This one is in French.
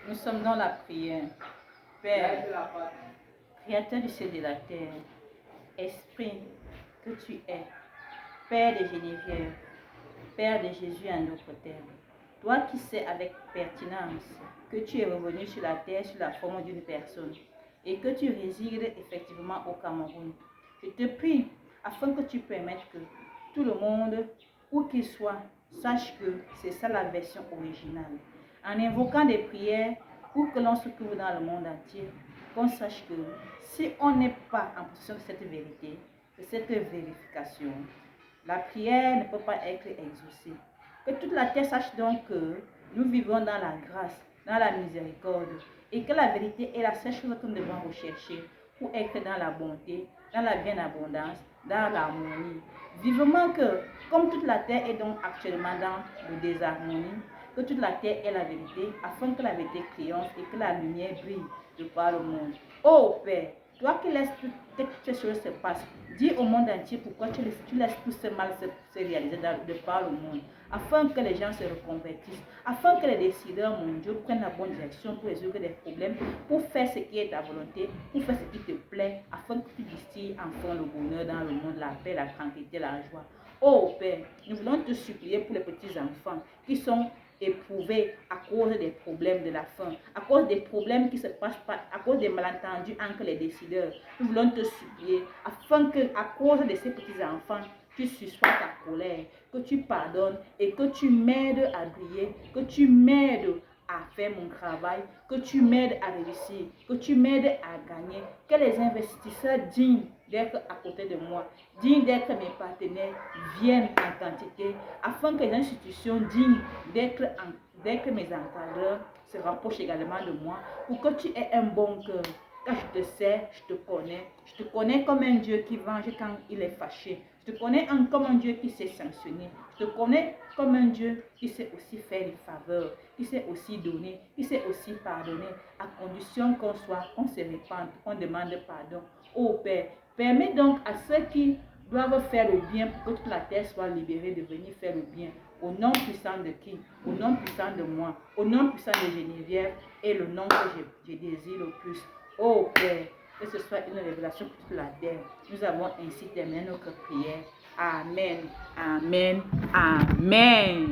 Nous sommes dans la prière. Père, Créateur du ciel et de la terre, Esprit que tu es, Père de Geneviève, Père de Jésus en d'autres termes, toi qui sais avec pertinence que tu es revenu sur la terre sous la forme d'une personne et que tu résides effectivement au Cameroun, je te prie afin que tu permettes que tout le monde, où qu'il soit, sache que c'est ça la version originale. En invoquant des prières, où que l'on se trouve dans le monde entier, qu'on sache que si on n'est pas en possession de cette vérité, de cette vérification, la prière ne peut pas être exaucée. Que toute la terre sache donc que nous vivons dans la grâce, dans la miséricorde, et que la vérité est la seule chose que nous devons rechercher pour être dans la bonté, dans la bien-abondance, dans l'harmonie. Vivement que, comme toute la terre est donc actuellement dans le désharmonie, que toute la terre est la vérité, afin que la vérité triomphe et que la lumière brille de par le monde. Ô Père, toi qui laisses toutes ces choses se passer, dis au monde entier pourquoi tu laisses tout ce mal se réaliser de par le monde, afin que les gens se reconvertissent, afin que les décideurs mondiaux prennent la bonne direction pour résoudre des problèmes, pour faire ce qui est ta volonté, pour faire ce qui te plaît, afin que tu distilles enfin le bonheur dans le monde, la paix, la tranquillité, la joie. Oh Père, nous voulons te supplier pour les petits enfants qui sont éprouvés à cause des problèmes de la faim, à cause des problèmes qui se passent pas, à cause des malentendus entre les décideurs. Nous voulons te supplier afin que, à cause de ces petits enfants, tu sussois ta colère, que tu pardonnes et que tu m'aides à briller, que tu m'aides à faire mon travail, que tu m'aides à réussir, que tu m'aides à gagner, que les investisseurs dignes d'être à côté de moi, dignes d'être mes partenaires, viennent en quantité, afin que les institutions dignes d'être mes encadreurs se rapprochent également de moi, pour que tu aies un bon cœur. Car je te sais, je te connais comme un Dieu qui venge quand il est fâché. Je te connais comme un Dieu qui sait sanctionner. Je te connais comme un Dieu qui sait aussi faire des faveurs, qui sait aussi donner, qui sait aussi pardonner, à condition qu'on se répande, qu'on demande pardon. Oh Père, permets donc à ceux qui doivent faire le bien pour que toute la terre soit libérée de venir faire le bien. Au nom puissant de qui? Au nom puissant de moi, au nom puissant de Geneviève et le nom que je désire le plus. Oh Père, que ce soit une révélation pour toute la terre. Nous avons ainsi terminé notre prière. Amen, amen, amen.